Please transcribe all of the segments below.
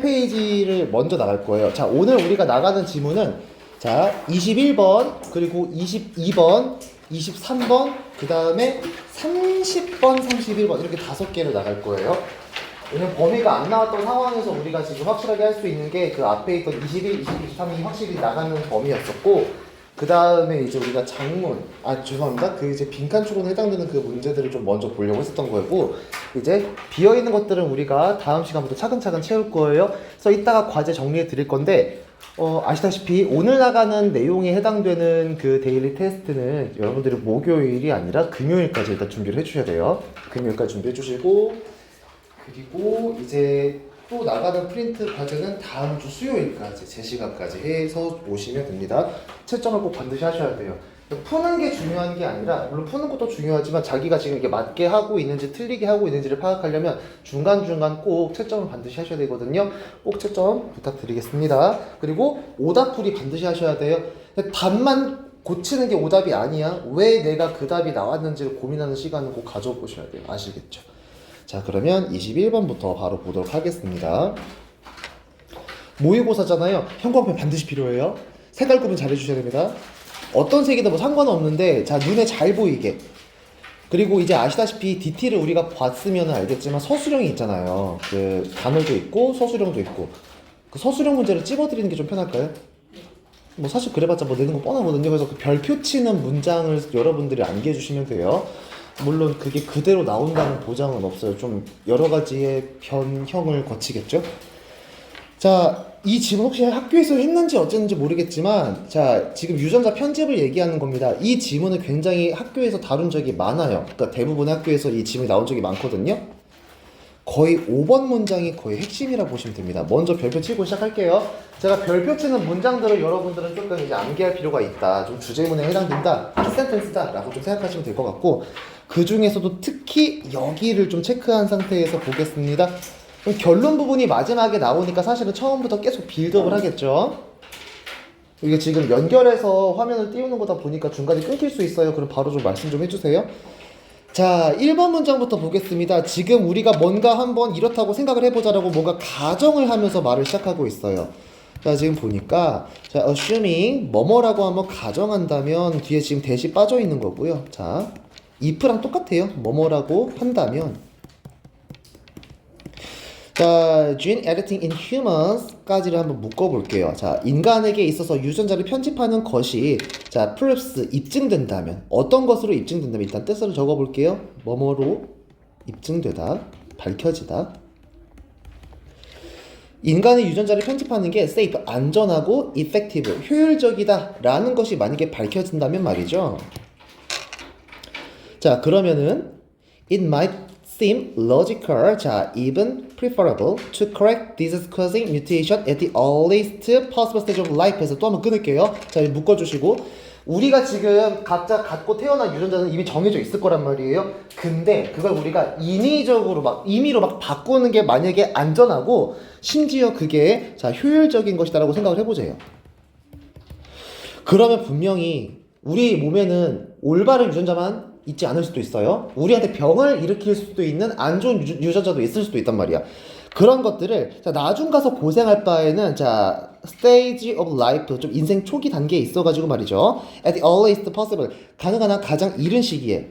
페이지를 먼저 나갈 거예요. 자, 오늘 우리가 나가는 지문은 자, 21번, 그리고 22번, 23번, 그 다음에 30번, 31번 이렇게 5개를 나갈 거예요. 왜냐면 범위가 안 나왔던 상황에서 우리가 지금 확실하게 할 수 있는 게 그 앞에 있던 21, 22, 23이 확실히 나가는 범위였었고, 그 다음에 이제 우리가 장문, 죄송합니다. 그 이제 빈칸 초론에 해당되는 그 문제들을 좀 먼저 보려고 했었던 거고, 이제 비어있는 것들은 우리가 다음 시간부터 차근차근 채울 거예요. 그래서 이따가 과제 정리해 드릴 건데, 아시다시피 오늘 나가는 내용에 해당되는 그 데일리 테스트는 여러분들이 목요일이 아니라 금요일까지 일단 준비를 해주셔야 돼요. 금요일까지 준비해 주시고, 그리고 이제 또 나가는 프린트 과제는 다음 주 수요일까지 제 시간까지 해서 오시면 됩니다. 채점을 꼭 반드시 하셔야 돼요. 푸는 게 중요한 게 아니라, 물론 푸는 것도 중요하지만 자기가 지금 이게 맞게 하고 있는지 틀리게 하고 있는지를 파악하려면 중간중간 꼭 채점을 반드시 하셔야 되거든요. 꼭 채점 부탁드리겠습니다. 그리고 오답풀이 반드시 하셔야 돼요. 답만 고치는 게 오답이 아니야. 왜 내가 그 답이 나왔는지를 고민하는 시간을 꼭 가져보셔야 돼요. 아시겠죠? 자, 그러면 21번부터 바로 보도록 하겠습니다. 모의고사잖아요. 형광펜 반드시 필요해요. 색깔 구분 잘 해주셔야 됩니다. 어떤 색이든 뭐 상관없는데, 자, 눈에 잘 보이게. 그리고 이제 아시다시피 DT를 우리가 봤으면 알겠지만 서술형이 있잖아요. 그 단어도 있고 서술형도 있고. 그 서술형 문제를 찝어드리는 게 좀 편할까요? 뭐 사실 그래봤자 뭐 내는 거 뻔하거든요. 그래서 그 별표 치는 문장을 여러분들이 암기해주시면 돼요. 물론 그게 그대로 나온다는 보장은 없어요. 좀 여러 가지의 변형을 거치겠죠. 자, 이 지문 혹시 학교에서 했는지 어쨌는지 모르겠지만, 자, 지금 유전자 편집을 얘기하는 겁니다. 이 지문을 굉장히 학교에서 다룬 적이 많아요. 그러니까 대부분의 학교에서 이 지문이 나온 적이 많거든요. 거의 5번 문장이 거의 핵심이라 보시면 됩니다. 먼저 별표 치고 시작할게요. 제가 별표 치는 문장들을 여러분들은 조금 이제 암기할 필요가 있다. 좀 주제문에 해당된다. 키센텐스다. 라고 좀 생각하시면 될 것 같고, 그 중에서도 특히 여기를 좀 체크한 상태에서 보겠습니다. 그럼 결론 부분이 마지막에 나오니까 사실은 처음부터 계속 빌드업을 하겠죠. 이게 지금 연결해서 화면을 띄우는 거다 보니까 중간에 끊길 수 있어요. 그럼 바로 좀 말씀 좀 해주세요. 자, 1번 문장부터 보겠습니다. 지금 우리가 뭔가 한번 이렇다고 생각을 해보자라고 뭔가 가정을 하면서 말을 시작하고 있어요. 자, 지금 보니까, 자, assuming 뭐뭐라고 한번 가정한다면 뒤에 지금 대시 빠져 있는 거고요. 자, if랑 똑같아요. 뭐뭐라고 한다면. 자, gene editing in humans까지를 한번 묶어볼게요. 자, 인간에게 있어서 유전자를 편집하는 것이, 자, proves 입증된다면, 어떤 것으로 입증된다면, 일단 뜻을 적어볼게요. 뭐뭐로 입증되다, 밝혀지다. 인간의 유전자를 편집하는 게 safe, 안전하고 effective, 효율적이다 라는 것이 만약에 밝혀진다면 말이죠. 자, 그러면은 it might seem logical, 자, even preferable to correct disease-causing mutation at the earliest possible stage of life에서 또 한번 끊을게요. 자, 묶어주시고, 우리가 지금 각자 갖고 태어난 유전자는 이미 정해져 있을 거란 말이에요. 근데 그걸 우리가 인위적으로 막 임의로 막 바꾸는 게 만약에 안전하고 심지어 그게 자, 효율적인 것이다라고 생각을 해보세요. 그러면 분명히 우리 몸에는 올바른 유전자만 있지 않을 수도 있어요. 우리한테 병을 일으킬 수도 있는 안 좋은 유전자도 있을 수도 있단 말이야. 그런 것들을 자, 나중 가서 고생할 바에는 자, stage of life, 좀 인생 초기 단계에 있어가지고 말이죠. at the earliest possible, 가능한 한 가장 이른 시기에,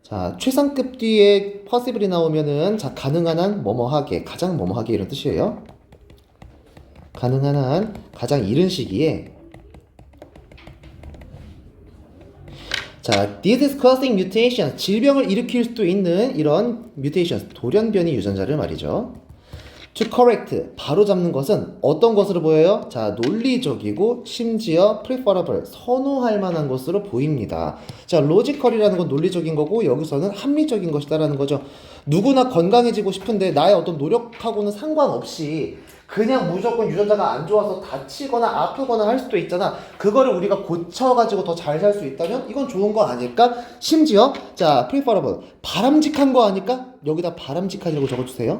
자, 최상급 뒤에 possible이 나오면은 자, 가능한 한 뭐뭐하게, 가장 뭐뭐하게 이런 뜻이에요. 가능한 한 가장 이른 시기에, 자, disease-causing mutation, 질병을 일으킬 수도 있는 이런 mutation, 돌연변이 유전자를 말이죠. to correct, 바로잡는 것은 어떤 것으로 보여요? 자, 논리적이고 심지어 preferable, 선호할 만한 것으로 보입니다. 자, logical이라는 건 논리적인 거고 여기서는 합리적인 것이다라는 거죠. 누구나 건강해지고 싶은데 나의 어떤 노력하고는 상관없이 그냥 무조건 유전자가 안 좋아서 다치거나 아프거나 할 수도 있잖아. 그거를 우리가 고쳐가지고 더 잘 살 수 있다면 이건 좋은 거 아닐까? 심지어 자, preferable, 바람직한 거 아닐까? 여기다 바람직한이라고 적어주세요.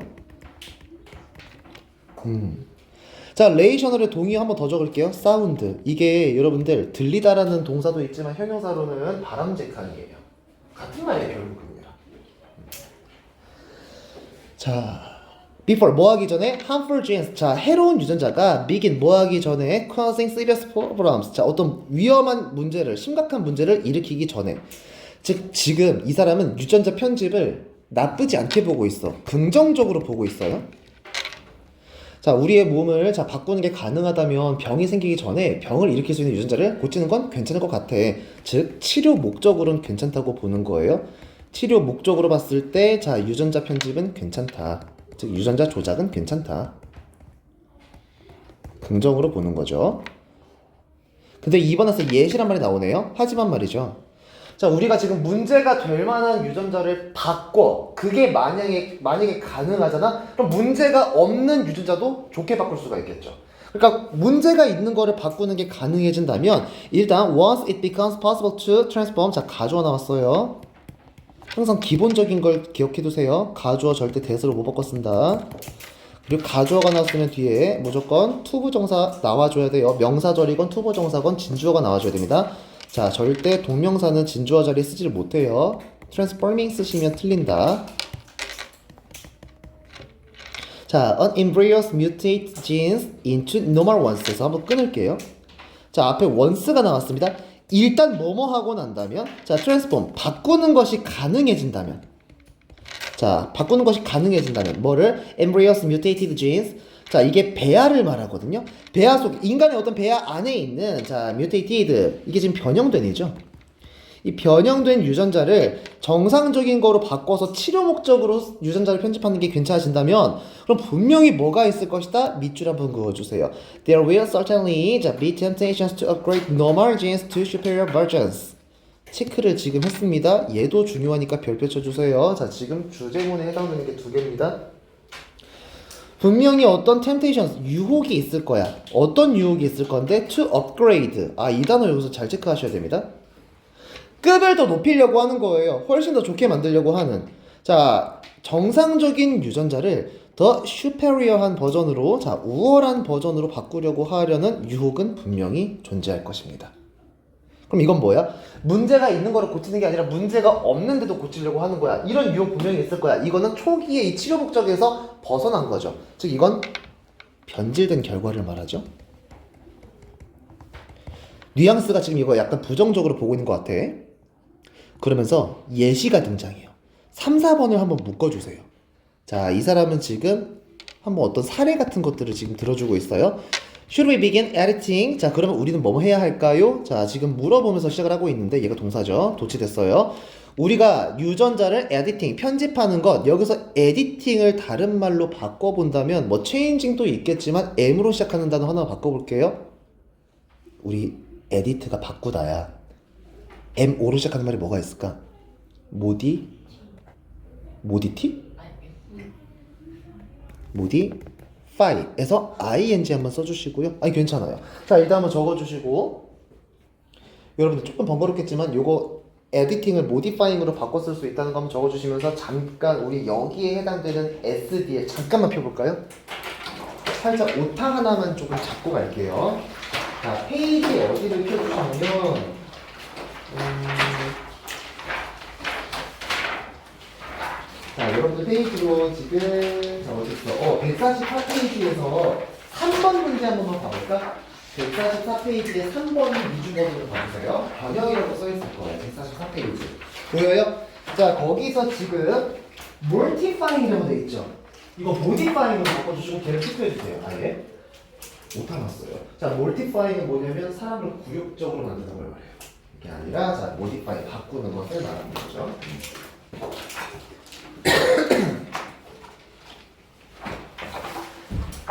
자, 레이셔널의 동의 한번 더 적을게요. 사운드. 이게 여러분들 들리다라는 동사도 있지만 형용사로는 바람직한이에요. 같은 말이에요, 결국은요. 자, before 뭐 하기 전에 harmful genes 자 해로운 유전자가 begin 뭐 하기 전에 causing serious problems 자 어떤 위험한 문제를 심각한 문제를 일으키기 전에 즉 지금 이 사람은 유전자 편집을 나쁘지 않게 보고 있어 긍정적으로 보고 있어요. 자 우리의 몸을 자 바꾸는 게 가능하다면 병이 생기기 전에 병을 일으킬 수 있는 유전자를 고치는 건 괜찮을 것 같아. 즉 치료 목적으로는 괜찮다고 보는 거예요. 치료 목적으로 봤을 때 자 유전자 편집은 괜찮다. 즉 유전자 조작은 괜찮다. 긍정으로 보는 거죠. 근데 이번에서 예시란 말이 나오네요. 하지만 말이죠. 자 우리가 지금 문제가 될 만한 유전자를 바꿔 그게 만약에 가능하잖아. 그럼 문제가 없는 유전자도 좋게 바꿀 수가 있겠죠. 그러니까 문제가 있는 거를 바꾸는 게 가능해진다면 일단 once it becomes possible to transform 자 가주어 나왔어요. 항상 기본적인 걸 기억해 두세요. 가주어 절대 대수로 못 바꿔 쓴다. 그리고 가주어가 나왔으면 뒤에 무조건 투부정사 나와줘야 돼요. 명사절이건 투부정사건 진주어가 나와줘야 됩니다. 자 절대 동명사는 진주어 자리에 쓰지를 못해요. transforming 쓰시면 틀린다. 자 an embryos mutate genes into normal ones에서 한번 끊을게요. 자 앞에 once가 나왔습니다. 일단 뭐뭐 하고 난다면 자 transform 바꾸는 것이 가능해진다면 자 바꾸는 것이 가능해진다면 뭐를 embryos mutated genes 자 이게 배아를 말하거든요. 배아 속 인간의 어떤 배아 안에 있는 자 mutated 이게 지금 변형된이죠. 이 변형된 유전자를 정상적인 거로 바꿔서 치료 목적으로 유전자를 편집하는 게 괜찮아진다면 그럼 분명히 뭐가 있을 것이다? 밑줄 한번 그어주세요. There will certainly be temptations to upgrade normal genes to superior versions. 체크를 지금 했습니다. 얘도 중요하니까 별표 쳐주세요. 자 지금 주제문에 해당되는 게 두 개입니다. 분명히 어떤 temptations, 유혹이 있을 거야. 어떤 유혹이 있을 건데 to upgrade. 이 단어 여기서 잘 체크하셔야 됩니다. 급을 더 높이려고 하는 거예요. 훨씬 더 좋게 만들려고 하는. 자, 정상적인 유전자를 더 슈페리어한 버전으로, 자, 우월한 버전으로 바꾸려고 하려는 유혹은 분명히 존재할 것입니다. 그럼 이건 뭐야? 문제가 있는 거를 고치는 게 아니라 문제가 없는데도 고치려고 하는 거야. 이런 유혹 분명히 있을 거야. 이거는 초기에 이 치료 목적에서 벗어난 거죠. 즉 이건 변질된 결과를 말하죠. 뉘앙스가 지금 이거 약간 부정적으로 보고 있는 것 같아. 그러면서 예시가 등장해요. 3, 4번을 한번 묶어주세요. 자, 이 사람은 지금 한번 어떤 사례 같은 것들을 지금 들어주고 있어요. Should we begin editing? 자, 그러면 우리는 뭐 해야 할까요? 자, 지금 물어보면서 시작을 하고 있는데 얘가 동사죠. 도치됐어요. 우리가 유전자를 editing, 편집하는 것, 여기서 editing을 다른 말로 바꿔본다면 뭐 changing도 있겠지만 M으로 시작하는 단어 하나 바꿔볼게요. 우리 edit가 바꾸다야. M5로 시작하는 말이 뭐가 있을까? 모디티? modify에서 ing 한번 써주시고요. 아니 괜찮아요. 자 일단 한번 적어주시고 여러분들 조금 번거롭겠지만 요거 에디팅을 modifying으로 바꿔 쓸 수 있다는 거 한번 적어주시면서 잠깐 우리 여기에 해당되는 SD에 잠깐만 펴볼까요? 살짝 오타 하나만 조금 잡고 갈게요. 자 페이지 어디를 펴주시면 자, 여러분들 페이지로 지금 어딨어? 144페이지에서 3번 문제 한 번만 봐볼까? 144페이지에 3번을 미주번으로 봐주세요. 변형이라고 써있을 거예요. 144페이지. 보여요? 자, 거기서 지금 multifying이라고 돼 있죠? 이거 modifying으로 바꿔주시고 걔를 체크해주세요. 아예. 못하놨어요. 자, multifying은 뭐냐면 사람을 굴욕적으로 만드는 걸 말해요. 이게 아니라 자, modify 바꾸는 것을 말하는 거죠.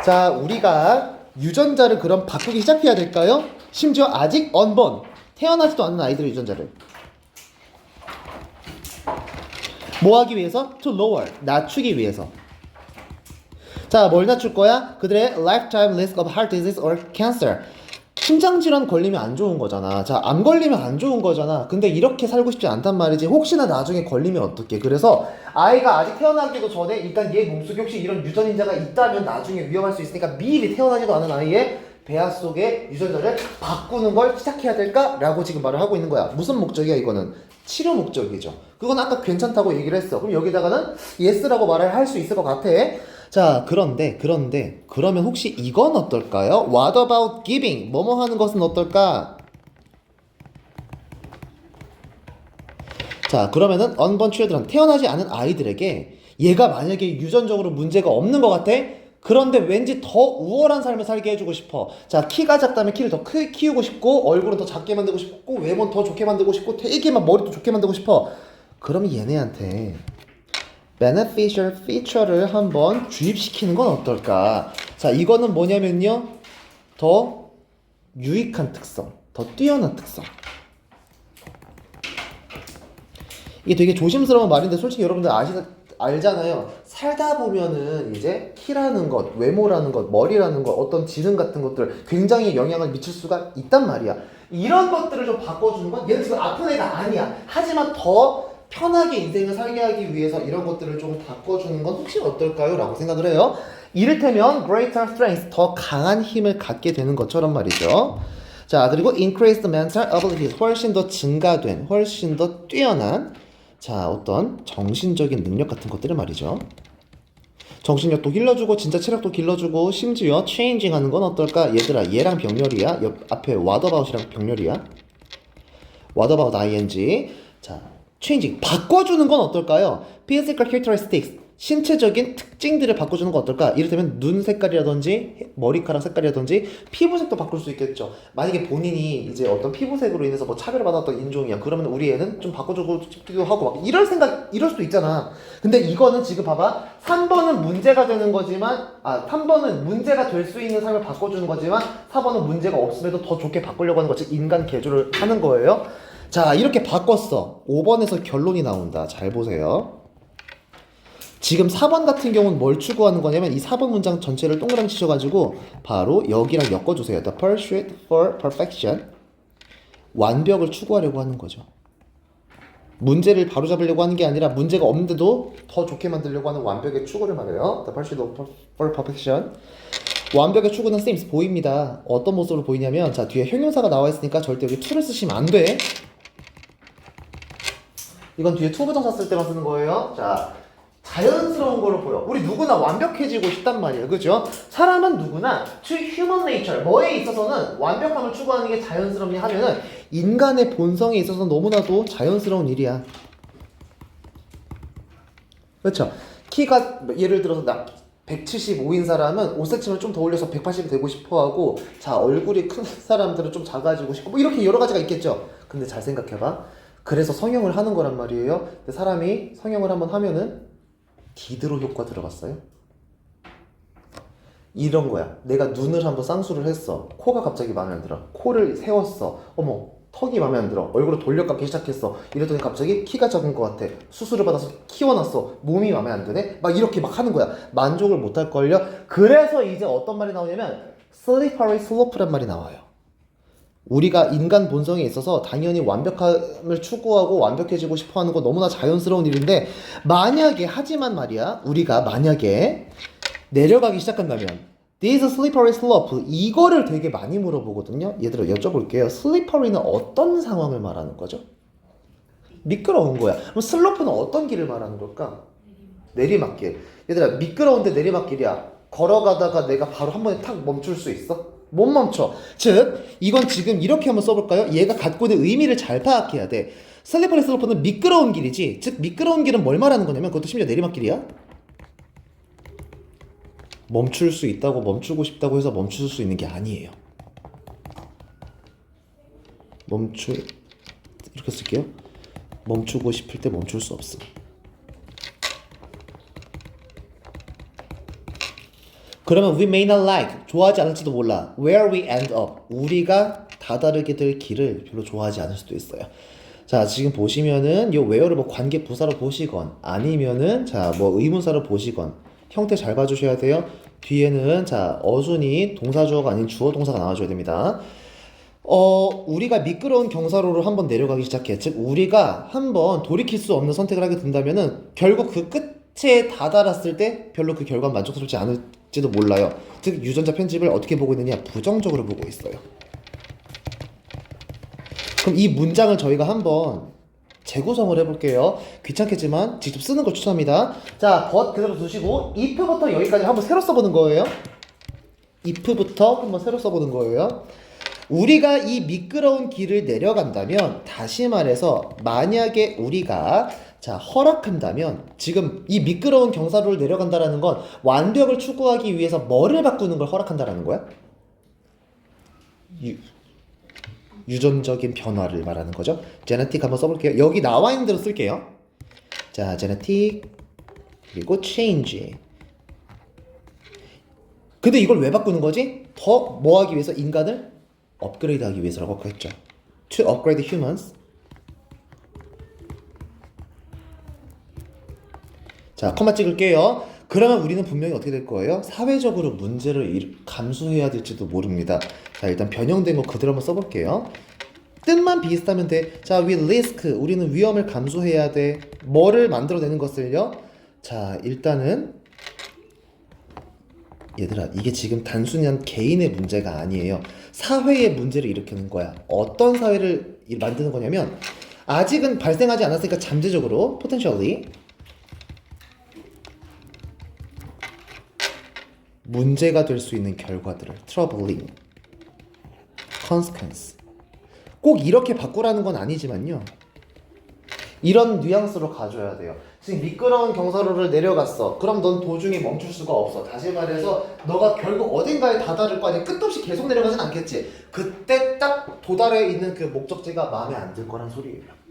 자, 우리가 유전자를 그럼 바꾸기 시작해야 될까요? 심지어 아직 unborn, 태어나지도 않은 아이들의 유전자를 뭐 하기 위해서? To lower, 낮추기 위해서. 자, 뭘 낮출 거야? 그들의 lifetime risk of heart disease or cancer. 심장질환 걸리면 안 좋은 거잖아. 자, 암 걸리면 안 좋은 거잖아. 근데 이렇게 살고 싶지 않단 말이지. 혹시나 나중에 걸리면 어떡해. 그래서 아이가 아직 태어나기도 전에 일단 얘 몸속에 혹시 이런 유전인자가 있다면 나중에 위험할 수 있으니까 미리 태어나지도 않은 아이의 배아 속의 유전자를 바꾸는 걸 시작해야 될까라고 지금 말을 하고 있는 거야. 무슨 목적이야 이거는? 치료 목적이죠. 그건 아까 괜찮다고 얘기를 했어. 그럼 여기다가는 yes라고 말을 할 수 있을 것 같아. 자, 그러면 혹시 이건 어떨까요? What about giving? 뭐뭐 하는 것은 어떨까? 자, 그러면은 unborn children, 태어나지 않은 아이들에게 얘가 만약에 유전적으로 문제가 없는 것 같아? 그런데 왠지 더 우월한 삶을 살게 해주고 싶어. 자, 키가 작다면 키를 더 키우고 싶고, 얼굴은 더 작게 만들고 싶고, 외모는 더 좋게 만들고 싶고, 되게 막 머리도 좋게 만들고 싶어. 그러면 얘네한테 beneficial feature를 한번 주입시키는 건 어떨까? 자, 이거는 뭐냐면요, 더 유익한 특성, 더 뛰어난 특성. 이게 되게 조심스러운 말인데 솔직히 여러분들 알잖아요. 살다 보면은 이제 키라는 것, 외모라는 것, 머리라는 것, 어떤 지능 같은 것들 굉장히 영향을 미칠 수가 있단 말이야. 이런 것들을 좀 바꿔주는 건 얘는 지금 아픈 애가 아니야. 하지만 더 편하게 인생을 살게 하기 위해서 이런 것들을 좀 바꿔주는 건 혹시 어떨까요? 라고 생각을 해요. 이를테면 greater strength, 더 강한 힘을 갖게 되는 것처럼 말이죠. 자, 그리고 increased mental abilities, 훨씬 더 증가된, 훨씬 더 뛰어난, 자, 어떤 정신적인 능력 같은 것들을 말이죠. 정신력도 길러주고 진짜 체력도 길러주고 심지어 changing 하는 건 어떨까? 얘들아, 얘랑 병렬이야. 옆 앞에 what about이랑 병렬이야. what about ing. 자, changing, 바꿔주는 건 어떨까요? physical characteristics, 신체적인 특징들을 바꿔주는 거 어떨까? 이를테면 눈 색깔이라든지 머리카락 색깔이라든지 피부색도 바꿀 수 있겠죠. 만약에 본인이 이제 어떤 피부색으로 인해서 뭐 차별받았던 인종이야. 그러면 우리 애는 좀 바꿔주고 싶기도 하고 막 이럴 수도 있잖아. 근데 이거는 지금 봐봐. 3번은 문제가 되는 거지만 3번은 문제가 될 수 있는 삶을 바꿔주는 거지만 4번은 문제가 없음에도 더 좋게 바꾸려고 하는 거지. 인간 개조를 하는 거예요. 자, 이렇게 바꿨어. 5번에서 결론이 나온다. 잘 보세요. 지금 4번 같은 경우는 뭘 추구하는 거냐면 이 4번 문장 전체를 동그라미 치셔가지고 바로 여기랑 엮어주세요. The pursuit for perfection. 완벽을 추구하려고 하는 거죠. 문제를 바로잡으려고 하는 게 아니라 문제가 없는데도 더 좋게 만들려고 하는 완벽의 추구를 말해요. The pursuit for perfection. 완벽의 추구는 쌤 보입니다. 어떤 모습으로 보이냐면 자, 뒤에 형용사가 나와 있으니까 절대 여기 to를 쓰시면 안 돼. 이건 뒤에 to 부정사 쓸 때만 쓰는 거예요. 자, 자연스러운 걸로 보여. 우리 누구나 완벽해지고 싶단 말이에요. 그죠? 사람은 누구나 to human nature, 뭐에 있어서는 완벽함을 추구하는 게 자연스럽냐 하면은 인간의 본성에 있어서 너무나도 자연스러운 일이야. 그렇죠? 키가 예를 들어서 나 175인 사람은 5cm를 좀 더 올려서 180이 되고 싶어 하고, 자, 얼굴이 큰 사람들은 좀 작아지고 싶고 뭐 이렇게 여러 가지가 있겠죠. 근데 잘 생각해봐. 그래서 성형을 하는 거란 말이에요. 근데 사람이 성형을 한번 하면은 디드로 효과 들어봤어요? 이런 거야. 내가 눈을 한번 쌍수를 했어. 코가 갑자기 마음에 안 들어. 코를 세웠어. 어머, 턱이 마음에 안 들어. 얼굴을 돌려깎기 시작했어. 이랬더니 갑자기 키가 작은 것 같아. 수술을 받아서 키워놨어. 몸이 마음에 안 드네? 막 이렇게 막 하는 거야. 만족을 못 할걸요? 그래서 이제 어떤 말이 나오냐면 slippery slope란 말이 나와요. 우리가 인간 본성에 있어서 당연히 완벽함을 추구하고 완벽해지고 싶어 하는 거 너무나 자연스러운 일인데, 만약에, 하지만 말이야, 우리가 만약에 내려가기 시작한다면 This slippery slope, 이거를 되게 많이 물어보거든요. 얘들아, 여쭤볼게요. slippery는 어떤 상황을 말하는 거죠? 미끄러운 거야. 그럼 슬로프는 어떤 길을 말하는 걸까? 내리막길. 얘들아, 미끄러운데 내리막길이야. 걸어가다가 내가 바로 한 번에 탁 멈출 수 있어? 못 멈춰. 즉, 이건 지금 이렇게 한번 써볼까요? 얘가 갖고 있는 의미를 잘 파악해야 돼. 슬리퍼리 슬로프는 미끄러운 길이지. 즉, 미끄러운 길은 뭘 말하는 거냐면 그것도 심지어 내리막길이야. 멈출 수 있다고, 멈추고 싶다고 해서 멈출 수 있는 게 아니에요. 이렇게 쓸게요. 멈추고 싶을 때 멈출 수 없어. 그러면 we may not like, 좋아하지 않을지도 몰라. where we end up, 우리가 다다르게 될 길을 별로 좋아하지 않을 수도 있어요. 자, 지금 보시면은 요 where를 뭐 관계 부사로 보시건 아니면은 자, 뭐 의문사로 보시건 형태 잘 봐주셔야 돼요. 뒤에는 자, 어순이 동사주어가 아닌 주어 동사가 나와줘야 됩니다. 우리가 미끄러운 경사로를 한번 내려가기 시작해. 즉, 우리가 한번 돌이킬 수 없는 선택을 하게 된다면은 결국 그 끝에 다다랐을 때 별로 그 결과는 만족스럽지 않을지도 몰라요. 즉, 유전자 편집을 어떻게 보고 있느냐? 부정적으로 보고 있어요. 그럼 이 문장을 저희가 한번 재구성을 해볼게요. 귀찮겠지만 직접 쓰는 걸 추천합니다. 자, but 그대로 두시고 if부터 여기까지 한번 새로 써보는 거예요. if부터 한번 새로 써보는 거예요. 우리가 이 미끄러운 길을 내려간다면, 다시 말해서 만약에 우리가 자 허락한다면, 지금 이 미끄러운 경사로를 내려간다라는 건 완벽을 추구하기 위해서 뭐를 바꾸는 걸 허락한다라는 거야? 유전적인 변화를 말하는 거죠. genetic 한번 써볼게요. 여기 나와 있는 대로 쓸게요. 자, genetic 그리고 change. 근데 이걸 왜 바꾸는 거지? 더 뭐 하기 위해서? 인간을 업그레이드 하기 위해서라고 했죠. To upgrade humans. 자, 컴마 찍을게요. 그러면 우리는 분명히 어떻게 될 거예요? 사회적으로 문제를 감수해야 될지도 모릅니다. 자, 일단 변형된 거 그대로 한번 써볼게요. 뜻만 비슷하면 돼. 자, we risk. 우리는 위험을 감수해야 돼. 뭐를 만들어내는 것을요? 자, 일단은 얘들아, 이게 지금 단순한 개인의 문제가 아니에요. 사회의 문제를 일으키는 거야. 어떤 사회를 만드는 거냐면, 아직은 발생하지 않았으니까 잠재적으로 potentially 문제가 될 수 있는 결과들을 troubling consequence. 꼭 이렇게 바꾸라는 건 아니지만요, 이런 뉘앙스로 가져야 돼요. 지금 미끄러운 경사로를 내려갔어. 그럼 넌 도중에 멈출 수가 없어. 다시 말해서 너가 결국 어딘가에 다다를 거 아니야. 끝없이 계속 내려가진 않겠지. 그때 딱 도달해 있는 그 목적지가 마음에 안 들 거란 소리예요.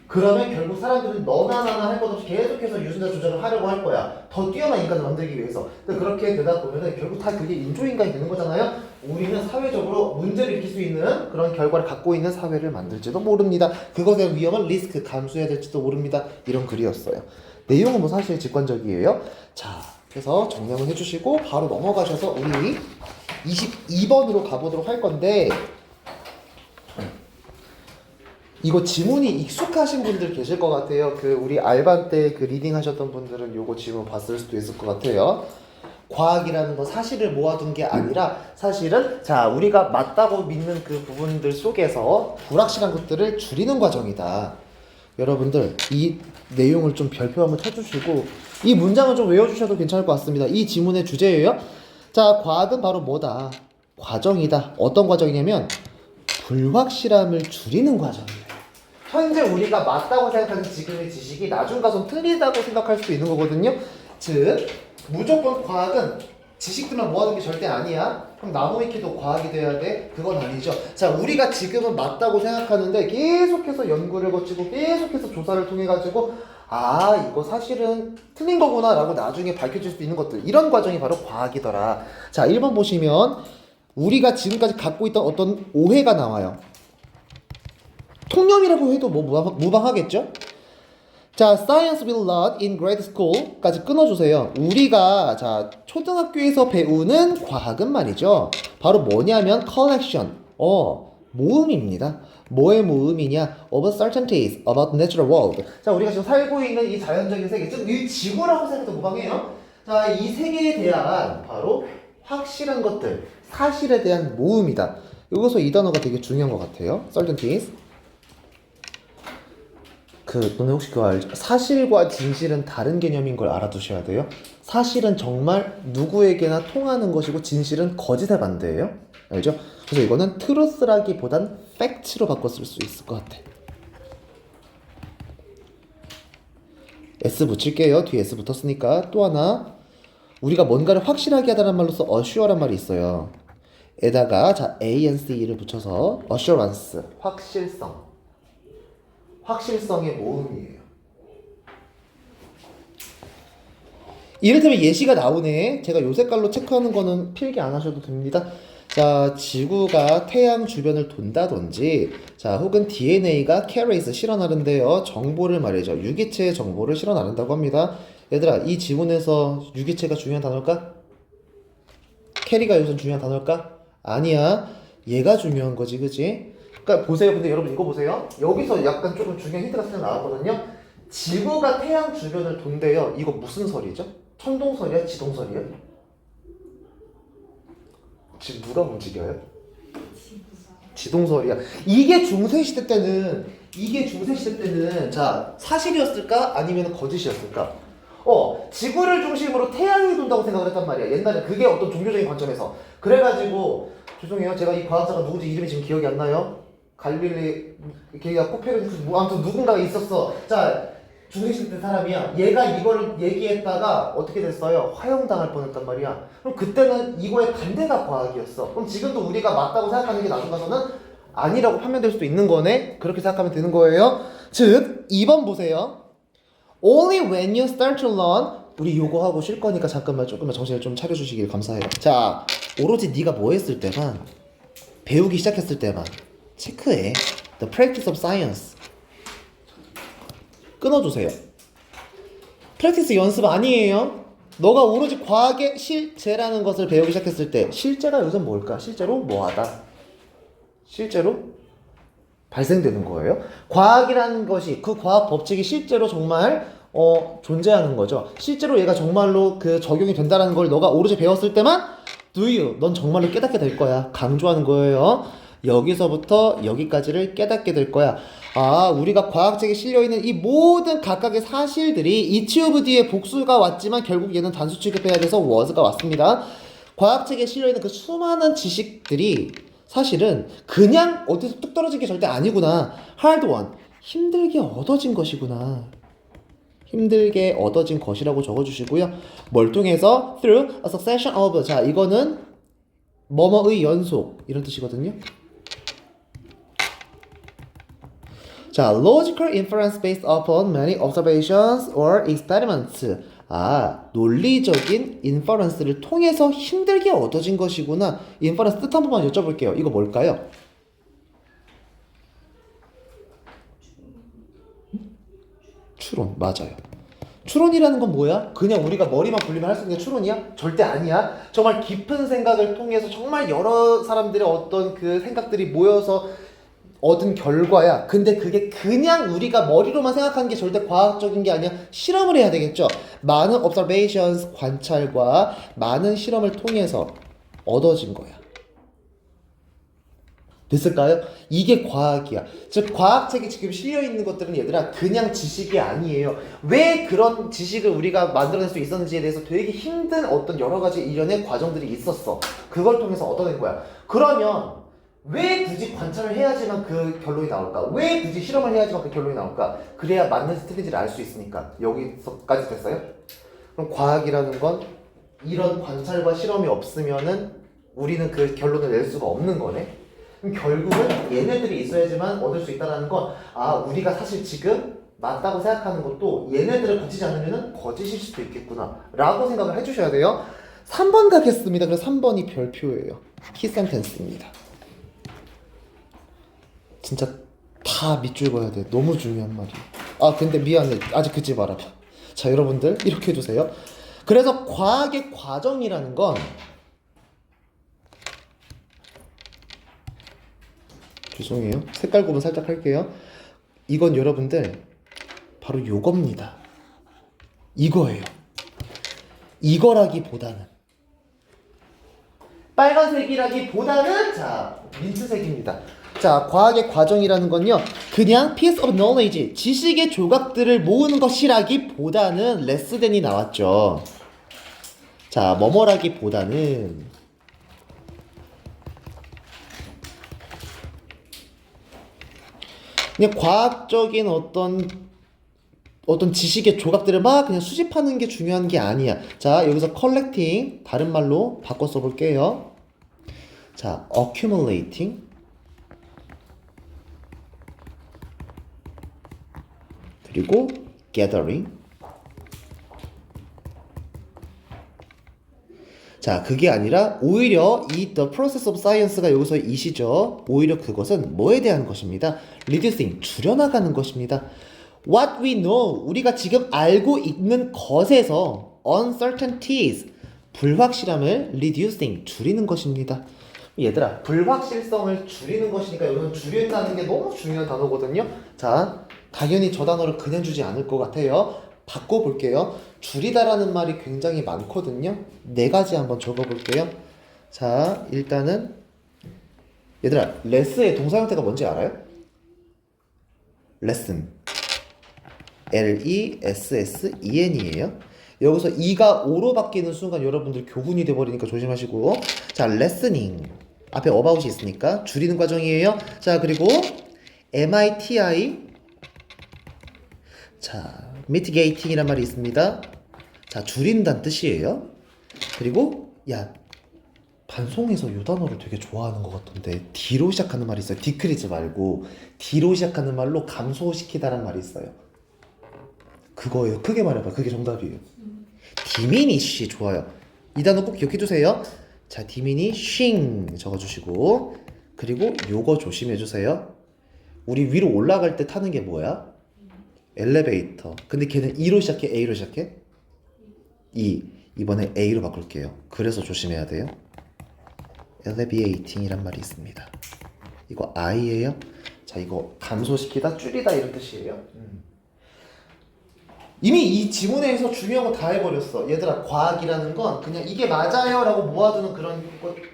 그러면 결국 사람들은 너나 나나 할 것 없이 계속해서 유전자 조작을 하려고 할 거야. 더 뛰어난 인간을 만들기 위해서. 근데 그렇게 되다 보면은 결국 다 그게 인조인간이 되는 거잖아요. 우리는 사회적으로 문제를 일으킬 수 있는 그런 결과를 갖고 있는 사회를 만들지도 모릅니다. 그것에 대한 위험을 리스크 감수해야 될지도 모릅니다. 이런 글이었어요. 내용은 뭐 사실 직관적이에요. 자, 그래서 정리을 해주시고 바로 넘어가셔서 우리 22번으로 가보도록 할 건데, 이거 지문이 익숙하신 분들 계실 것 같아요. 그 우리 알바 때 그 리딩 하셨던 분들은 요거 지문 봤을 수도 있을 것 같아요. 과학이라는 건 사실을 모아둔 게 아니라, 사실은 자 우리가 맞다고 믿는 그 부분들 속에서 불확실한 것들을 줄이는 과정이다. 여러분들 이 내용을 좀 별표 한번 쳐주시고 이 문장을 좀 외워주셔도 괜찮을 것 같습니다. 이 지문의 주제예요. 자, 과학은 바로 뭐다? 과정이다. 어떤 과정이냐면 불확실함을 줄이는 과정이에요. 현재 우리가 맞다고 생각하는 지금의 지식이 나중 가서 틀리다고 생각할 수도 있는 거거든요. 즉 무조건 과학은 지식들만 모아둔 게 절대 아니야. 그럼 나무 위키도 과학이 돼야 돼? 그건 아니죠. 자, 우리가 지금은 맞다고 생각하는데 계속해서 연구를 거치고 계속해서 조사를 통해 가지고 아, 이거 사실은 틀린 거구나 라고 나중에 밝혀질 수 있는 것들, 이런 과정이 바로 과학이더라. 자, 1번 보시면 우리가 지금까지 갖고 있던 어떤 오해가 나와요. 통념이라고 해도 뭐 무방하겠죠? 자, science will not in grade school까지 끊어주세요. 우리가 자 초등학교에서 배우는 과학은 말이죠. 바로 뭐냐면 collection, 모음입니다. 뭐의 모음이냐? Of certainties about natural world. 자, 우리가 지금 살고 있는 이 자연적인 세계, 즉 이 지구라고 생각해도 무방해요. 자, 이 세계에 대한 바로 확실한 것들, 사실에 대한 모음이다. 여기서 이 단어가 되게 중요한 것 같아요. certainties. 너네 혹시 그거 알죠? 사실과 진실은 다른 개념인 걸 알아두셔야 돼요. 사실은 정말 누구에게나 통하는 것이고 진실은 거짓의 반대예요. 알죠? 그래서 이거는 truth라기보단 fact로 바꿔 쓸 수 있을 것 같아. S 붙일게요. 뒤에 S 붙었으니까. 또 하나, 우리가 뭔가를 확실하게 하다는 말로서 assure란 말이 있어요. 에다가 자 ANC를 붙여서 assurance, 확실성의 모음이에요. 이를테면 예시가 나오네. 제가 요 색깔로 체크하는 거는 필기 안 하셔도 됩니다. 자, 지구가 태양 주변을 돈다든지, 자, 혹은 DNA가 carries 실어나른대요. 정보를 말이죠. 유기체의 정보를 실어나른다고 합니다. 얘들아, 이 지문에서 유기체가 중요한 단어일까? 캐리가 여기서 중요한 단어일까? 아니야. 얘가 중요한 거지, 그치? 그러니까 보세요. 근데 여러분 이거 보세요. 여기서 약간 조금 중요한 힌트가 살짝 나왔거든요. 지구가 태양 주변을 돈대요. 이거 무슨 설이죠? 천동설이야? 지동설이야? 지금 누가 움직여요? 지동설이야. 이게 중세 시대 때는 자 사실이었을까 아니면 거짓이었을까? 지구를 중심으로 태양이 돈다고 생각을 했단 말이야. 옛날에 그게 어떤 종교적인 관점에서. 그래가지고 죄송해요. 제가 이 과학자가 누구지 이름이 지금 기억이 안 나요. 갈릴리, 걔가 코페르니쿠스 뭐 아무튼 누군가가 있었어. 자 중세시대 때 사람이야. 얘가 이거를 얘기했다가 어떻게 됐어요? 화형당할 뻔했단 말이야. 그럼 그때는 이거에 반대가 과학이었어. 그럼 지금도 우리가 맞다고 생각하는 게 나중 가서는 아니라고 판명될 수도 있는 거네. 그렇게 생각하면 되는 거예요. 즉 2번 보세요. Only when you start to learn. 우리 요거 하고 쉴 거니까 잠깐만 조금만 정신을 좀 차려주시길 감사해요. 자 오로지 네가 뭐 했을 때만 배우기 시작했을 때만 체크해. The practice of science. 끊어주세요. 프랙티스 연습 아니에요. 너가 오로지 과학의 실제라는 것을 배우기 시작했을 때 실제가 요즘 뭘까? 실제로 뭐하다. 실제로 발생되는 거예요. 과학이라는 것이 그 과학 법칙이 실제로 정말 존재하는 거죠. 실제로 얘가 정말로 그 적용이 된다는 걸 너가 오로지 배웠을 때만 do you 넌 정말로 깨닫게 될 거야. 강조하는 거예요. 여기서부터 여기까지를 깨닫게 될 거야. 우리가 과학책에 실려있는 이 모든 각각의 사실들이 each of 뒤에 복수가 왔지만 결국 얘는 단수 취급해야 돼서 was가 왔습니다. 과학책에 실려있는 그 수많은 지식들이 사실은 그냥 어디서 뚝 떨어진 게 절대 아니구나. hard won. 힘들게 얻어진 것이구나. 힘들게 얻어진 것이라고 적어주시고요. 뭘 통해서 through a succession of. 자, 이거는 뭐뭐의 연속 이런 뜻이거든요. 자, logical inference based upon many observations or experiments. 논리적인 인퍼런스를 통해서 힘들게 얻어진 것이구나. 인퍼런스 뜻 한 번만 여쭤볼게요. 이거 뭘까요? 추론, 맞아요. 추론이라는 건 뭐야? 그냥 우리가 머리만 굴리면 할 수 있는 게 추론이야? 절대 아니야. 정말 깊은 생각을 통해서 정말 여러 사람들의 어떤 그 생각들이 모여서 얻은 결과야. 근데 그게 그냥 우리가 머리로만 생각하는 게 절대 과학적인 게 아니야. 실험을 해야 되겠죠. 많은 observations, 관찰과 많은 실험을 통해서 얻어진 거야. 됐을까요? 이게 과학이야. 즉 과학책에 지금 실려있는 것들은 얘들아 그냥 지식이 아니에요. 왜 그런 지식을 우리가 만들어낼 수 있었는지에 대해서 되게 힘든 어떤 여러 가지 일련의 과정들이 있었어. 그걸 통해서 얻어낸 거야. 그러면 왜 굳이 관찰을 해야지만 그 결론이 나올까? 왜 굳이 실험을 해야지만 그 결론이 나올까? 그래야 맞는 스트레지를 알 수 있으니까. 여기서까지 됐어요? 그럼 과학이라는 건 이런 관찰과 실험이 없으면은 우리는 그 결론을 낼 수가 없는 거네. 그럼 결국은 얘네들이 있어야지만 얻을 수 있다는 건 우리가 사실 지금 맞다고 생각하는 것도 얘네들을 거치지 않으면 거짓일 수도 있겠구나 라고 생각을 해주셔야 돼요. 3번 가겠습니다. 그래서 3번이 별표예요. 키센텐스입니다. 진짜 다 밑줄 그어야 돼. 너무 중요한 말이야. 근데 미안해. 아직 긋지 말아봐. 자, 여러분들 이렇게 해주세요. 그래서 과학의 과정이라는 건 죄송해요. 색깔 구분 살짝 할게요. 이건 여러분들 바로 요겁니다. 이거예요. 이거라기보다는 빨간색이라기보다는 자 민트색입니다. 자, 과학의 과정이라는 건요 그냥 piece of knowledge 지식의 조각들을 모으는 것이라기보다는 less than이 나왔죠. 자, 뭐뭐라기보다는 그냥 과학적인 어떤 지식의 조각들을 막 그냥 수집하는 게 중요한 게 아니야. 자, 여기서 collecting 다른 말로 바꿔 써볼게요. 자, accumulating 그리고 gathering. 자, 그게 아니라 오히려 이 the process of science가 여기서 이시죠. 오히려 그것은 뭐에 대한 것입니다. reducing, 줄여나가는 것입니다. What we know, 우리가 지금 알고 있는 것에서 uncertainties, 불확실함을 reducing, 줄이는 것입니다. 얘들아, 불확실성을 줄이는 것이니까 여기서 줄인다는 게 너무 중요한 단어거든요. 자, 당연히 저 단어를 그냥 주지 않을 것 같아요. 바꿔볼게요. 줄이다라는 말이 굉장히 많거든요. 4가지 한번 적어볼게요. 자, 일단은 얘들아, 레스의 동사 형태가 뭔지 알아요? 레슨. L-E-S-S-E-N이에요. 여기서 E가 O로 바뀌는 순간 여러분들 교훈이 돼버리니까 조심하시고. 자, listening. 앞에 about이 있으니까 줄이는 과정이에요. 자, 그리고 MITI. 자, mitigating이란 말이 있습니다. 자, 줄인다는 뜻이에요. 그리고 야, 반송에서 이 단어를 되게 좋아하는 것 같던데 D로 시작하는 말이 있어요. decrease 말고 D로 시작하는 말로 감소시키다라는 말이 있어요. 그거예요. 크게 말해봐. 그게 정답이에요. diminish 좋아요. 이 단어 꼭 기억해주세요. 자, diminishing 적어주시고 그리고 요거 조심해주세요. 우리 위로 올라갈 때 타는 게 뭐야? 엘리베이터. 근데 걔는 E로 시작해? A로 시작해? E. 이번에 A로 바꿀게요. 그래서 조심해야 돼요. elevating이란 말이 있습니다. 이거 I예요. 자, 이거 감소시키다, 줄이다 이런 뜻이에요. 이미 이 지문에서 중요한 거 다 해버렸어. 얘들아, 과학이라는 건 그냥 이게 맞아요 라고 모아두는 그런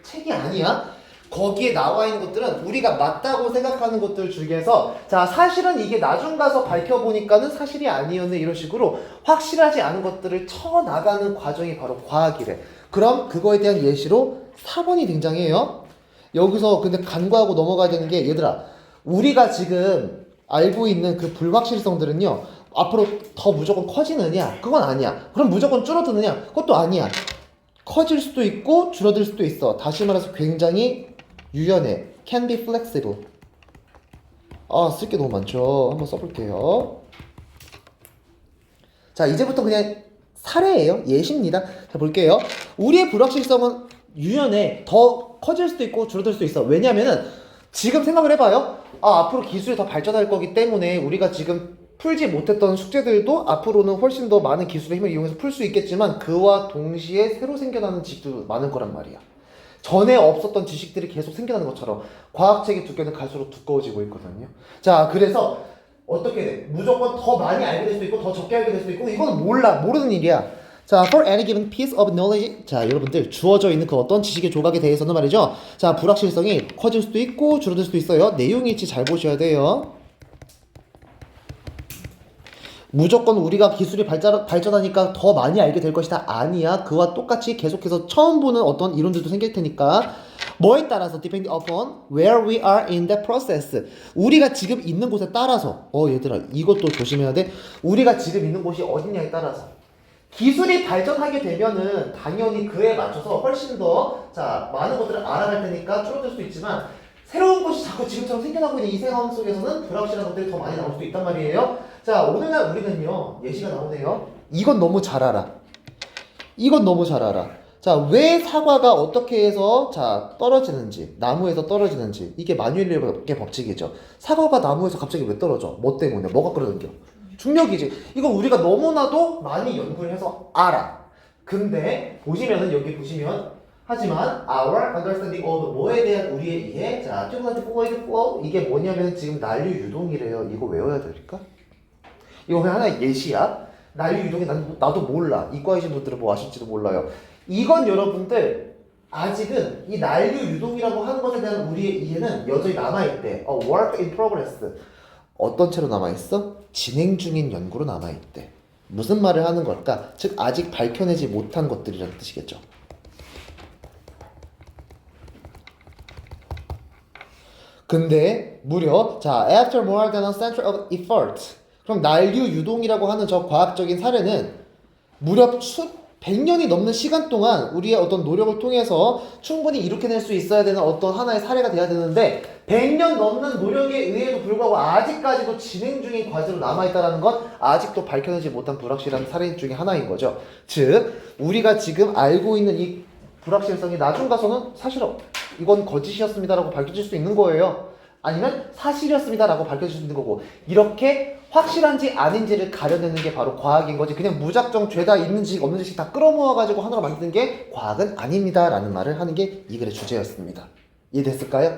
책이 아니야. 거기에 나와 있는 것들은 우리가 맞다고 생각하는 것들 중에서 자, 사실은 이게 나중 가서 밝혀보니까는 사실이 아니었네 이런 식으로 확실하지 않은 것들을 쳐나가는 과정이 바로 과학이래. 그럼 그거에 대한 예시로 4번이 등장해요. 여기서 근데 간과하고 넘어가야 되는 게 얘들아, 우리가 지금 알고 있는 그 불확실성들은요, 앞으로 더 무조건 커지느냐? 그건 아니야. 그럼 무조건 줄어드느냐? 그것도 아니야. 커질 수도 있고 줄어들 수도 있어. 다시 말해서 굉장히 유연해. Can be flexible. 아, 쓸 게 너무 많죠. 한번 써볼게요. 자, 이제부터 그냥 사례예요. 예시입니다. 자, 볼게요. 우리의 불확실성은 유연해. 더 커질 수도 있고 줄어들 수도 있어. 왜냐면은 지금 생각을 해봐요. 아, 앞으로 기술이 더 발전할 거기 때문에 우리가 지금 풀지 못했던 숙제들도 앞으로는 훨씬 더 많은 기술의 힘을 이용해서 풀 수 있겠지만 그와 동시에 새로 생겨나는 지식도 많을 거란 말이야. 전에 없었던 지식들이 계속 생겨나는 것처럼 과학책의 두께는 갈수록 두꺼워지고 있거든요. 자, 그래서 어떻게 돼? 무조건 더 많이 알게 될 수도 있고 더 적게 알게 될 수도 있고 이건 모르는 일이야. 자, for any given piece of knowledge. 자, 여러분들 주어져 있는 그 어떤 지식의 조각에 대해서는 말이죠. 자, 불확실성이 커질 수도 있고 줄어들 수도 있어요. 내용 일치 잘 보셔야 돼요. 무조건 우리가 기술이 발전하니까 더 많이 알게 될 것이다. 아니야. 그와 똑같이 계속해서 처음 보는 어떤 이론들도 생길 테니까 뭐에 따라서 depending upon where we are in the process. 우리가 지금 있는 곳에 따라서 얘들아 이것도 조심해야 돼. 우리가 지금 있는 곳이 어디냐에 따라서 기술이 발전하게 되면은 당연히 그에 맞춰서 훨씬 더 많은 것들을 알아갈 테니까 줄어들 수도 있지만 새로운 것이 자꾸 지금처럼 생겨나고 있는 이 상황 속에서는 불확실한 것들이 더 많이 나올 수도 있단 말이에요. 자, 오늘날 우리는요, 예시가 나오네요. 이건 너무 잘 알아. 이건 너무 잘 알아. 자, 왜 사과가 어떻게 해서 떨어지는지, 나무에서 떨어지는지, 이게 마뉴엘의 법칙이죠. 사과가 나무에서 갑자기 왜 떨어져? 뭐 때문에? 뭐가 끌어당겨? 중력이지. 이거 우리가 너무나도 많이 연구를 해서 알아. 근데 보시면은 여기 보시면 하지만 our understanding of 뭐에 대한 우리의 이해, 자, turbulent fluid flow 이게 뭐냐면 지금 난류 유동이래요. 이거 외워야 될까? 이거 그냥 하나의 예시야. 난류 유동이 나도 몰라. 이과이신 분들은 뭐 아실지도 몰라요. 이건 여러분들 아직은 이 난류 유동이라고 하는 것에 대한 우리의 이해는 여전히 남아있대. work in progress. 어떤 채로 남아있어? 진행 중인 연구로 남아있대. 무슨 말을 하는 걸까? 즉 아직 밝혀내지 못한 것들이라는 뜻이겠죠. 근데 무려 after more than a century of effort. 그럼 난류 유동이라고 하는 저 과학적인 사례는 무려 100년이 넘는 시간 동안 우리의 어떤 노력을 통해서 충분히 이룩해낼 수 있어야 되는 어떤 하나의 사례가 돼야 되는데 100년 넘는 노력에 의해도 불구하고 아직까지도 진행 중인 과제로 남아있다는 건 아직도 밝혀내지 못한 불확실한 사례 중에 하나인 거죠. 즉 우리가 지금 알고 있는 이 불확실성이 나중 가서는 사실 이건 거짓이었습니다라고 밝혀질 수 있는 거예요. 아니면 사실이었습니다라고 밝혀질 수 있는 거고 이렇게 확실한지 아닌지를 가려내는 게 바로 과학인 거지. 그냥 무작정 죄다 있는 지식 없는 지식 다 끌어모아가지고 하나로 만드는 게 과학은 아닙니다라는 말을 하는 게 이 글의 주제였습니다. 이해됐을까요?